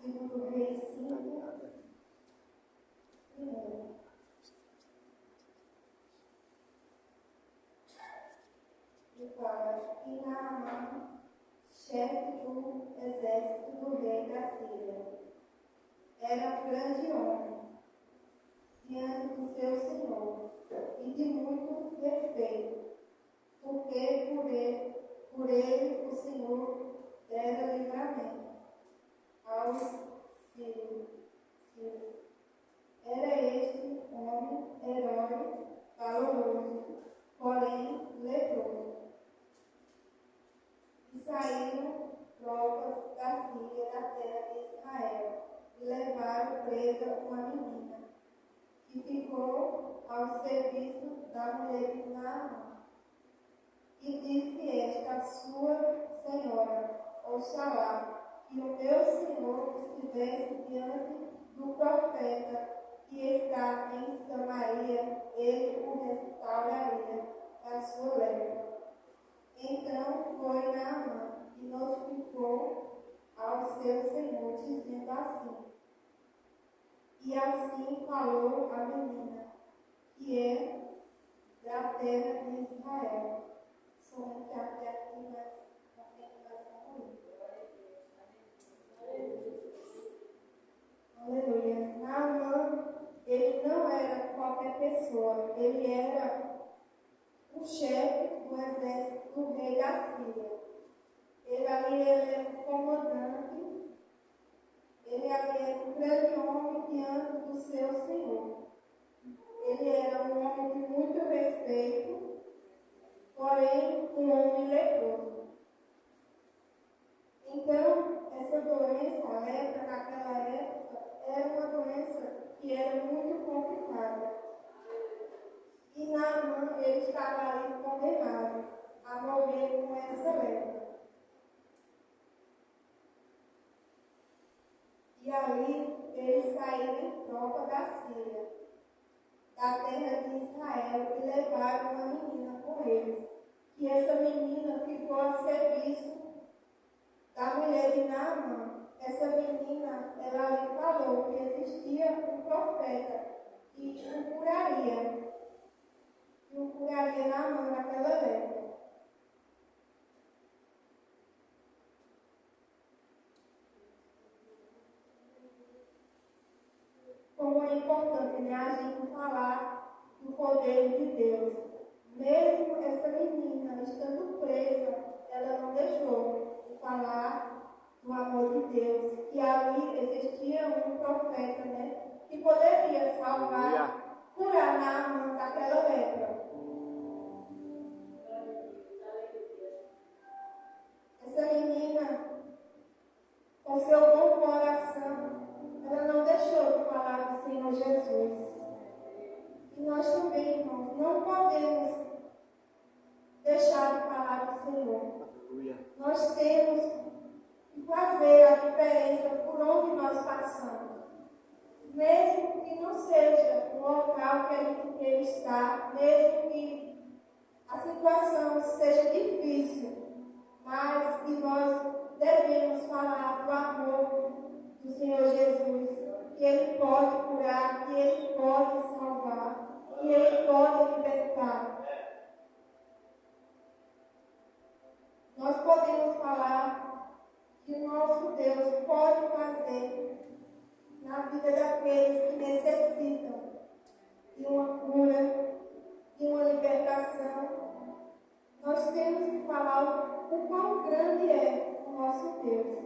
Segundo Reis 5, primeiro. E fala: e Naamã, chefe do exército do rei da Síria, era grande homem diante do seu senhor e de muito respeito, porque por ele o Senhor dera livramento aos sírios. Era este homem herói, valoroso, porém leproso. E saíram tropas da Síria da terra de Israel e levaram presa uma menina, que ficou ao serviço da mulher de Naamã. E disse esta a sua senhora, Oxalá, que o meu senhor estivesse diante do profeta que está em Samaria, ele o restauraria da sua lepra. Então foi Naamã e notificou ao seu senhor, dizendo assim. E assim falou a menina, que é da terra de Israel. Somente até aqui, mas não tem mais aleluia. Naamã, ele não era qualquer pessoa, ele era o chefe do exército do rei da Síria. Ele era o comandante, ele era um grande homem diante do seu senhor. Ele era um homem de muito respeito, porém um homem leproso. Então, essa doença, a lepra naquela época, era uma doença que era muito complicada. E Naamã, ele estava ali condenado a morrer com essa lepra. E ali, eles saíram em tropa da Síria, da terra de Israel, e levaram uma menina com eles. E essa menina ficou a serviço da mulher de Naamã. Essa menina, ela lhe falou que existia um profeta que o curaria Naamã naquela lepra. Como é importante, né, a gente falar do poder de Deus. Mesmo essa menina estando presa, ela não deixou de falar do amor de Deus. E ali existia um profeta, né, que poderia salvar, curar Naamã daquela lepra. Essa menina, com seu bom coração, ela não deixou de falar do Senhor Jesus. E nós também, irmãos, não podemos deixar de falar do Senhor. Nós temos que fazer a diferença por onde nós passamos. Mesmo que não seja o local que a gente queira estar, mesmo que a situação seja difícil, mas que nós devemos falar do amor do Senhor Jesus, que Ele pode curar, que Ele pode salvar, que Ele pode libertar. Nós podemos falar que o nosso Deus pode fazer na vida daqueles que necessitam de uma cura, de uma libertação. Nós temos que falar o quão grande é o nosso Deus.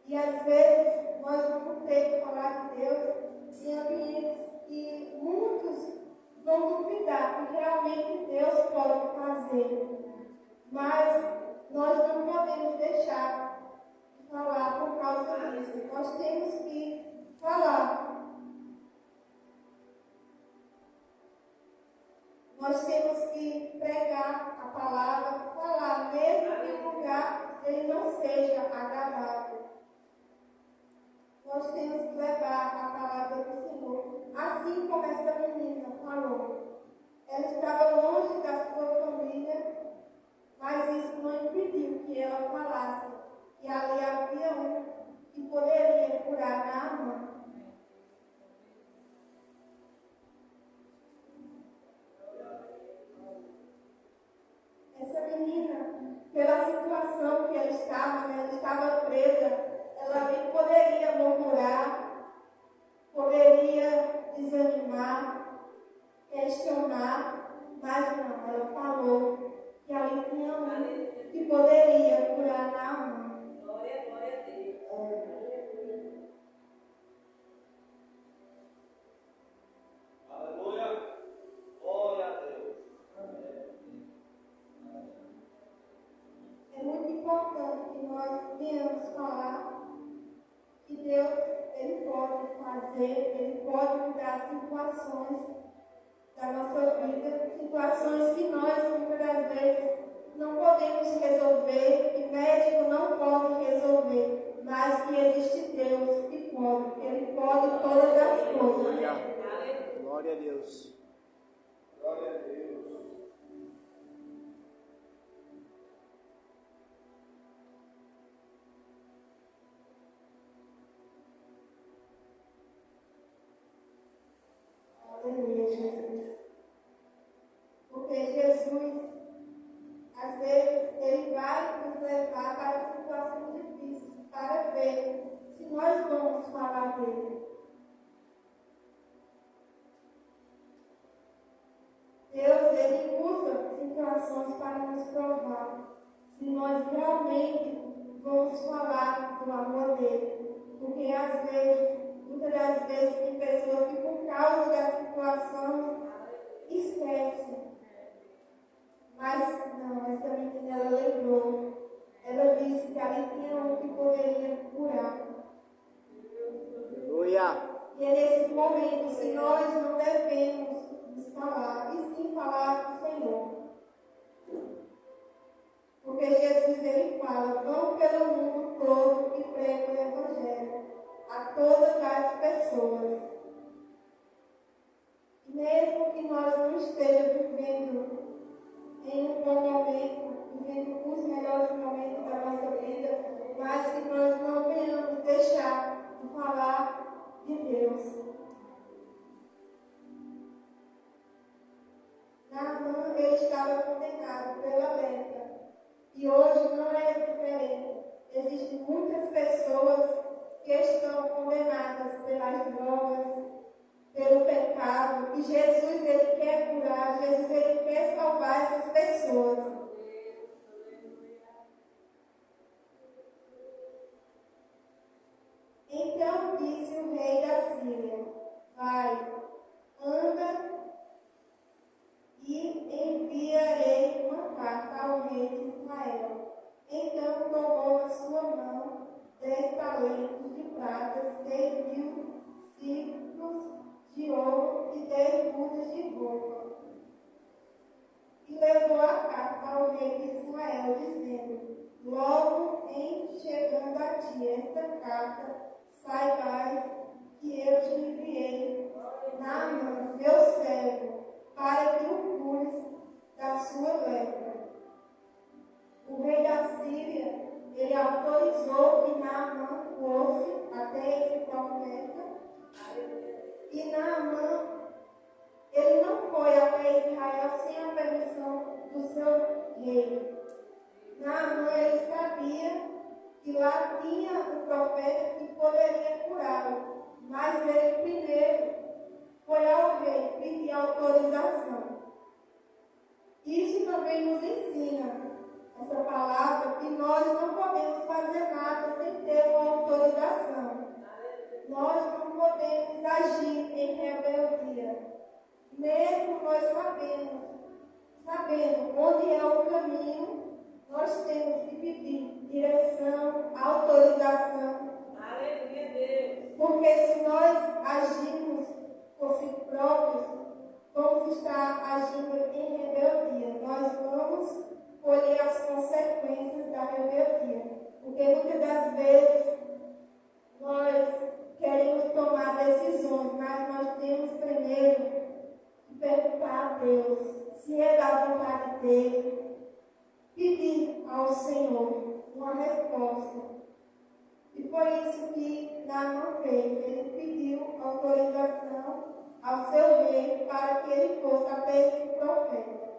E às vezes nós vamos ter que falar de Deus em ambientes que muitos vão duvidar que realmente Deus pode fazer. Mas nós não podemos deixar de falar por causa disso. Nós temos que falar. Nós temos que pregar a palavra, falar, mesmo que o lugar ele não seja agradável. Nós temos que levar a palavra do Senhor. Assim como essa menina falou. Ela estava longe da sua família, mas isso não impediu que ela falasse que ali havia pela situação que ela estava, né? Ela estava presa, ela bem poderia murmurar, poderia desanimar, questionar, mas não, ela falou que ali tinha um que poderia curar Naamã. Glória a Deus. É muito importante que nós venhamos falar que Deus, Ele pode fazer, Ele pode mudar situações da nossa vida, situações que nós, muitas das vezes, não podemos resolver, que médico não pode resolver, mas que existe Deus que pode, que Ele pode todas as coisas. Glória a Deus. Glória a Deus. Aleluia, Jesus. Porque Jesus, às vezes, Ele vai nos levar para situações difíceis, para ver se nós vamos falar dele. Deus, Ele usa situações para nos provar se nós realmente vamos falar do amor dele. Porque às vezes, muitas das vezes, tem pessoas que por causa da situação esquecem. Mas não, essa menina ela lembrou. Ela disse que ali tinha um que poderia curar. Aleluia. E é nesses momentos que nós não devemos nos calar, e sim falar do Senhor. Porque Jesus, Ele fala, vão pelo mundo todo e pregue o Evangelho a todas as pessoas. E mesmo que nós não estejamos vivendo em um bom momento, vivendo os melhores momentos da nossa vida, mas que nós não venhamos deixar de falar de Deus. Naamã, ele estava condenado pela lepra. E hoje não é diferente. Existem muitas pessoas que estão condenadas pelas drogas, pelo pecado. E Jesus, Ele quer curar. Jesus, Ele quer salvar essas pessoas. Então disse o rei da Síria: vai, anda e enviarei uma carta ao rei de Israel. Então tomou na sua mão 10 talentos de prata, 6.000 ciclos de ouro e 10 mudas de roupa. E levou a carta ao rei de Israel, dizendo: logo em chegando a ti esta carta, saibais que eu te enviei Naamã, meu servo, para que o cures da sua lepra. O rei da Síria, ele autorizou que Naamã fosse até esse profeta. E Naamã, ele não foi até Israel sem a permissão do seu rei. Naamã, ele sabia que lá tinha um profeta que poderia curá-lo. Mas ele primeiro foi ao rei pedir autorização. Isso também nos ensina, essa palavra, que nós não podemos fazer nada sem ter uma autorização. Nós não podemos agir em rebeldia. Mesmo nós sabendo onde é o caminho, nós temos que pedir direção, autorização. Aleluia, Deus. Porque se nós agimos por si próprios, vamos estar agindo em rebeldia. Nós vamos colher as consequências da rebeldia. Porque muitas das vezes nós queremos tomar decisões, mas nós temos primeiro que perguntar a Deus se é da vontade dele, pedir ao Senhor uma resposta. E foi isso que Naamã fez. Ele pediu autorização ao seu rei para que ele fosse até esse profeta.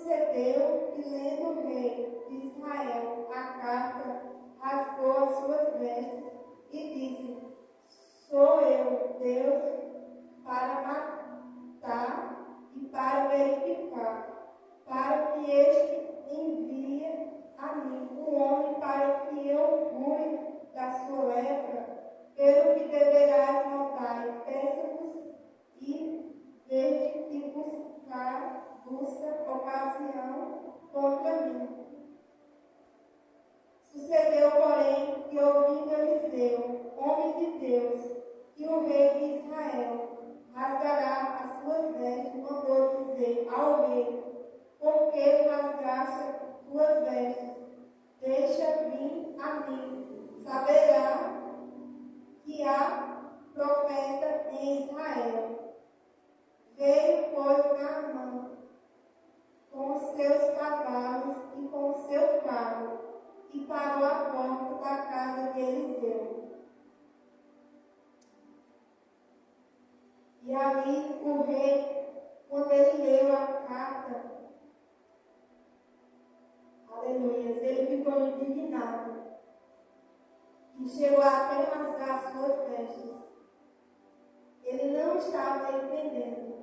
sucedeu que, lendo o rei de Israel a carta, rasgou as suas vestes e disse: Sou eu, Deus, para matar e para verificar, para que este envie a mim um homem para que eu cure da sua lepra, pelo que deverás notar, peço-vos e desde que busca ocasião contra mim. Sucedeu, porém, que ouvindo Eliseu, homem de Deus, que o rei de Israel rasgará as suas vestes, mandou dizer ao rei: Por que rasgaste tuas vestes? Deixa vir a mim, saberá que há profeta em Israel. Veio, pois, Naamã com os seus cavalos e com o seu carro, e parou à porta da casa de Eliseu. E ali o rei, quando ele leu a carta, aleluia, ele ficou indignado e chegou até rasgar suas vestes. Ele não estava entendendo.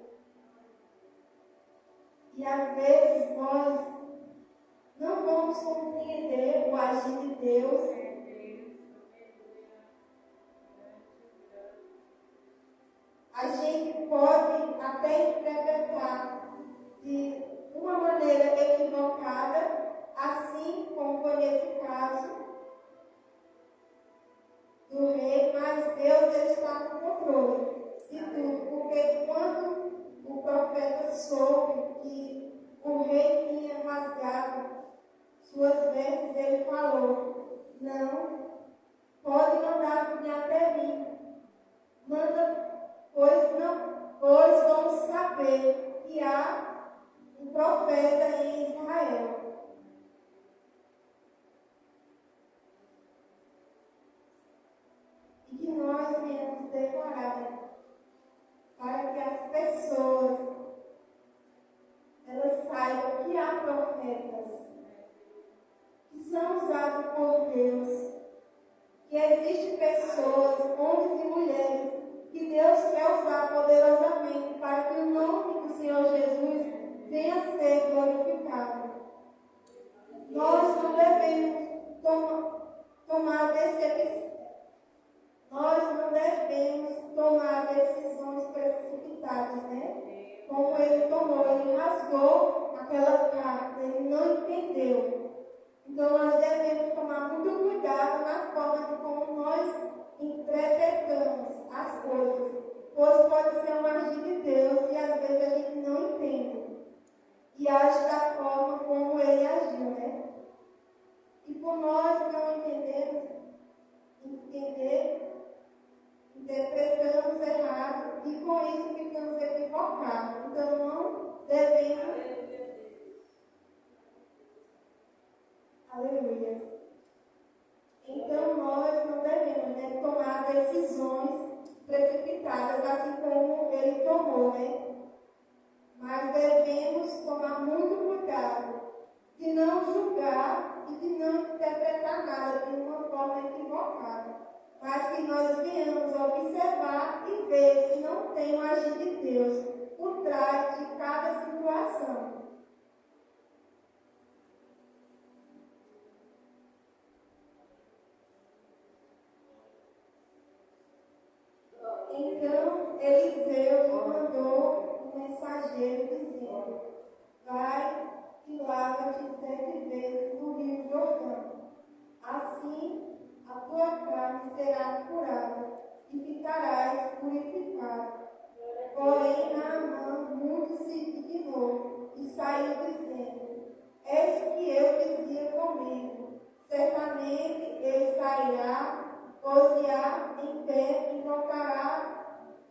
E às vezes nós não vamos compreender o agir de Deus. A gente pode até interpretar de uma maneira equivocada, assim como foi nesse caso do rei, mas Deus ele está no controle de tudo, porque quando o profeta soube que o rei tinha rasgado suas vestes, ele falou: Não, pode mandar vir até mim. Manda, pois vamos saber que há um profeta em Israel. E que nós venhamos declarar para que as pessoas elas saibam que há profetas que são usados por Deus, que existem pessoas, homens e mulheres, que Deus quer usar poderosamente para que o nome do Senhor Jesus venha a ser glorificado. Nós não devemos tomar decisões precipitadas, né? Como ele tomou, ele rasgou aquela carta, ele não entendeu. Então nós devemos tomar muito cuidado na forma de como nós interpretamos as coisas, pois pode ser um agir de Deus e às vezes a gente não entende e age da forma como ele agiu, né? E por nós não interpretamos errado e com isso ficamos equivocados. Então não devemos. Aleluia. Então nós não devemos, né, tomar decisões precipitadas, assim como ele tomou, né? Mas devemos tomar muito cuidado de não julgar e de não interpretar nada de uma forma equivocada. Mas que nós venhamos observar e ver se não tem o agir de Deus por trás de cada situação. Então, Eliseu mandou um mensageiro dizendo: Vai e lava-te 7 vezes no rio Jordão. Assim, a tua carne será curada e ficarás purificado. Porém, Naamã muito se indignou e saiu dizendo: Eis que eu dizia comigo: certamente ele sairá, pôs-se-á em pé, invocará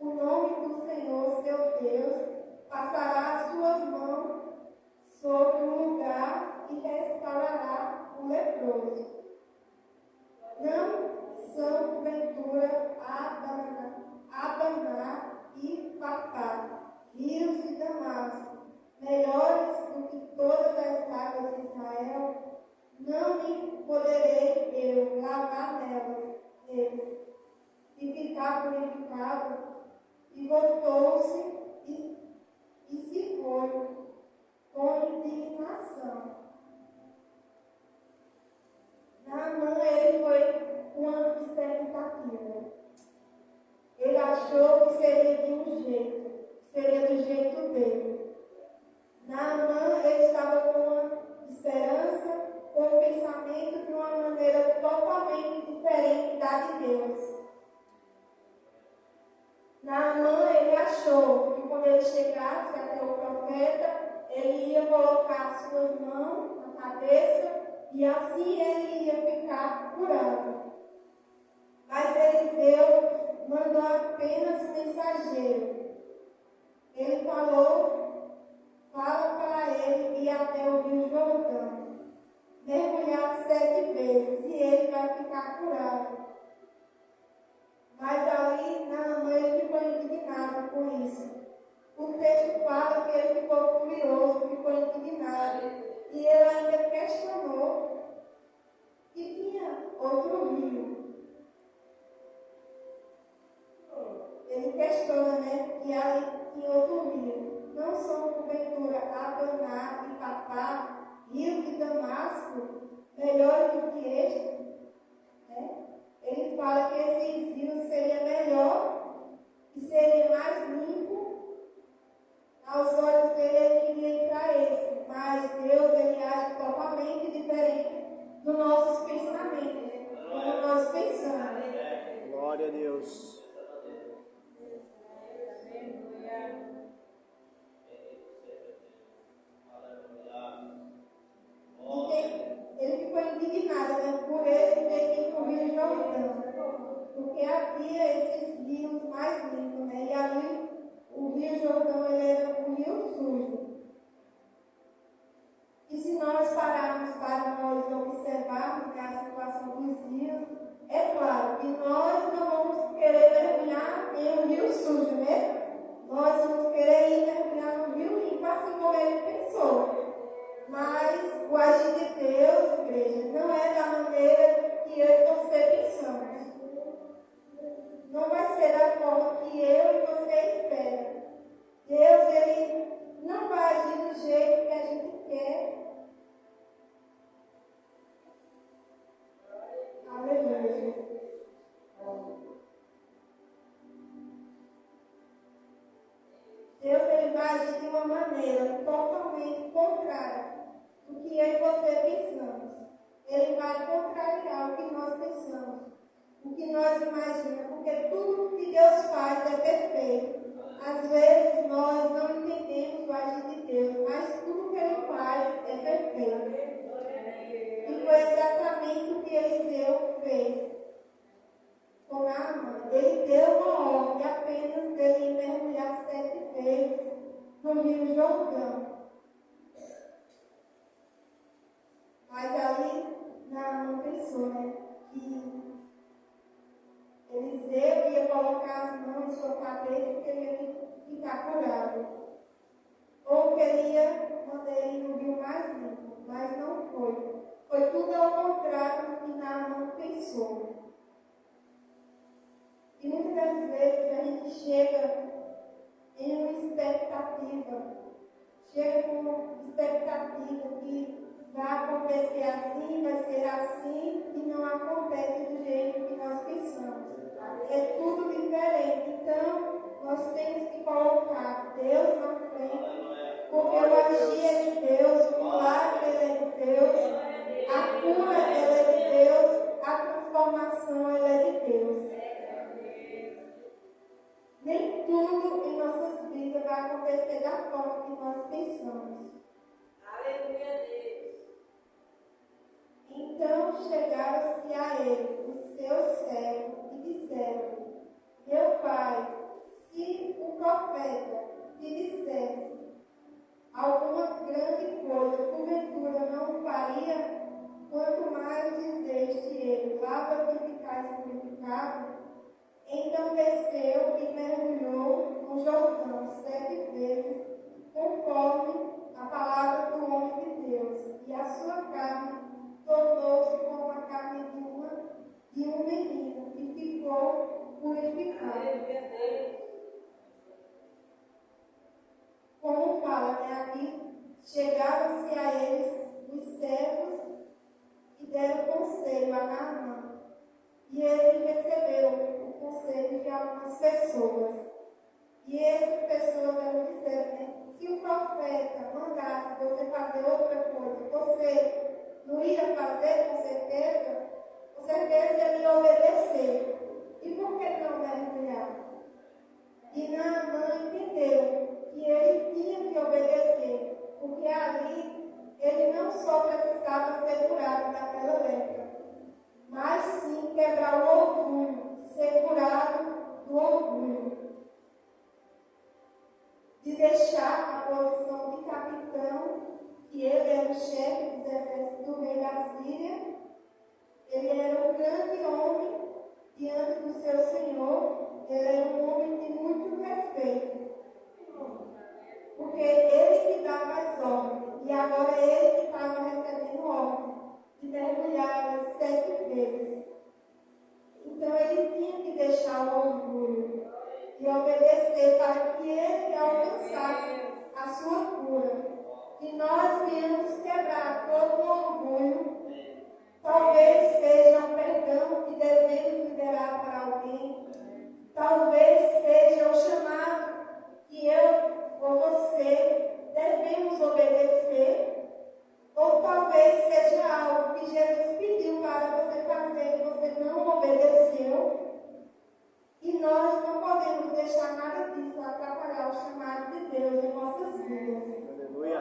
o nome do Senhor seu Deus, passará as suas mãos sobre o lugar e restaurará o leproso. Não são, porventura, Abaná e Fatá, rios de Damasco, melhores do que todas não me poderei eu lavar neles e ficar purificado? E voltou-se e se foi com indignação. Naamã, ele foi com uma expectativa. Ele achou que seria de um jeito, seria do jeito dele. Naamã, ele estava com uma esperança, com um pensamento de uma maneira totalmente diferente da de Deus. Naamã, ele achou que quando ele chegasse até o profeta, ele ia colocar suas mãos na cabeça e assim ele ia ficar curado. Mas Eliseu mandou apenas um mensageiro. Ele falou, fala para ele ir até o Rio Jordão, mergulhar 7 vezes e ele vai ficar curado. Mas ali, Naamã, ele ficou indignado com isso. O texto fala que ele ficou furioso, ficou indignado. E ele ainda questionou que tinha outro rio. Ele questiona, né, que ali tinha outro rio. Não são, porventura, Adoná e Papá, rio de Damasco, melhores do que este? Né? Ele fala que esse rio seria melhor e seria mais limpo. Aos olhos dele, ele queria ir para esse. Mas Deus, ele age totalmente diferente dos nossos pensamentos, como nós pensamos. Glória a Deus. Ele ficou indignado, né, por ele ter que ir para o Rio Jordão, porque havia esses rios mais limpos, né, e ali o Rio Jordão ele era um rio sujo. E se nós pararmos para nós observarmos, né, a situação dos rios, é claro que nós não vamos querer mergulhar em um rio sujo, né? Nós vamos querer ir mergulhar no rio limpo, assim como ele pensou. Mas o agir de Deus, igreja, não é da maneira que eu e você pensamos. Não vai ser da forma que eu e você espera. Deus, ele não vai agir do jeito que a gente quer. Aleluia. Deus, ele vai agir de uma maneira totalmente contrária do que eu e você pensamos. Ele vai contrariar o que nós pensamos, o que nós imaginamos, porque tudo que Deus faz é perfeito. Às vezes nós não entendemos o agir de Deus, mas tudo que Ele faz é perfeito. E foi exatamente o que Eliseu fez com Naamã. Ele deu uma ordem apenas dele mergulhar 7 vezes no Rio Jordão. Mas ali Naamã pensou, né, que Eliseu ia colocar as mãos em sua cabeça porque ele ia ficar curado. Ou que ele ia mandar ele no rio mais limpo, mas não foi. Foi tudo ao contrário do que Naamã pensou. E muitas das vezes a gente chega em uma expectativa, chega com uma expectativa que vai acontecer assim, vai ser assim, e não acontece do jeito que nós pensamos. É tudo diferente. Então, nós temos que colocar Deus na frente, porque o agir é de Deus, o milagre é de Deus, a cura é de Deus, a transformação é de Deus. Nem tudo em nossas vidas vai acontecer da forma que nós pensamos. Aleluia, Deus. Então chegaram-se a ele os seus servos e disseram: meu pai, se o profeta te dissesse alguma grande coisa, porventura não o faria, quanto mais disseste ele, lava-te e ficais purificado. Então desceu e mergulhou no Jordão 7 vezes, conforme a palavra do homem de Deus, e a sua carne tornou-se como a carne de um menino e ficou purificado. Aleluia a Deus. Como fala, né, aqui, chegaram-se a eles os servos e deram conselho a Naamã. E ele recebeu o conselho de algumas pessoas. E essas pessoas eram dizendo, se o profeta mandasse você fazer outra coisa, você não ia fazer com certeza? Com certeza ele ia obedecer. E por que não mergulhar? E Naamã entendeu que ele tinha que obedecer, porque ali ele não só precisava ser curado daquela lepra, mas sim quebrar o orgulho, ser curado do orgulho. De deixar a posição de capitão, que ele era o chefe dos exércitos do rei da Síria. Ele era um grande homem diante do seu Senhor. Ele era um homem de muito respeito. Porque ele que dava as ordens. E agora ele que estava recebendo ordem de mergulhar 7 vezes. Então ele tinha que deixar o orgulho e obedecer para que ele alcançasse a sua cura. E nós viemos quebrar todo o orgulho. Talvez seja um perdão que devemos liberar para alguém. Talvez seja o chamado que eu ou você devemos obedecer. Ou talvez seja algo que Jesus pediu para você fazer e você não obedeceu. E nós não podemos deixar nada disso atrapalhar o chamado de Deus em nossas vidas. Aleluia.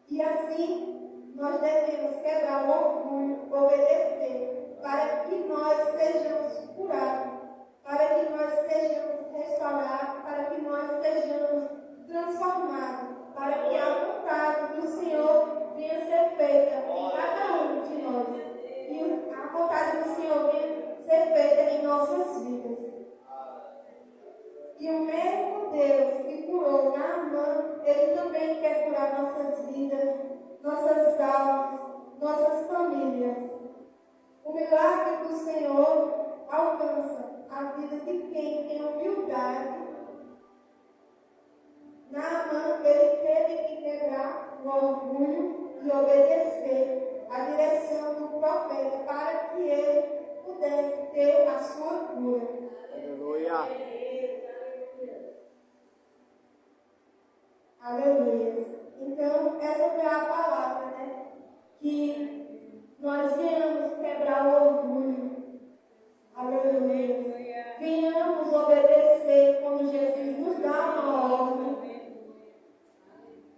E assim, nós devemos quebrar o orgulho, obedecer, para que nós sejamos curados, para que nós sejamos restaurados, para que nós sejamos transformados, para que a vontade do Senhor venha ser feita em cada um de nós. E a vontade do Senhor venha ser feita em nossas vidas. E o mesmo Deus que curou Naamã, Ele também quer curar nossas vidas, nossas almas, nossas famílias. O milagre do Senhor alcança a vida de quem tem humildade. Naamã, ele teve que quebrar o orgulho e obedecer a direção do profeta para que ele pudesse ter a sua cura. Aleluia. Aleluia. Então, essa foi a palavra, né? Que nós venhamos quebrar o orgulho. Aleluia. Venhamos obedecer quando Jesus nos dá uma ordem.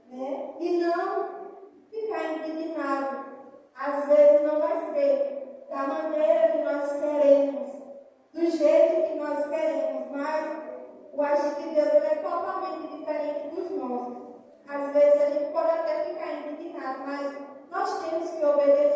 Né? E não ficar indignado. Às vezes não vai ser da maneira que nós queremos, do jeito que nós queremos, mas o agir de Deus é totalmente diferente dos nossos. Às vezes a gente pode até ficar indignado, mas nós temos que obedecer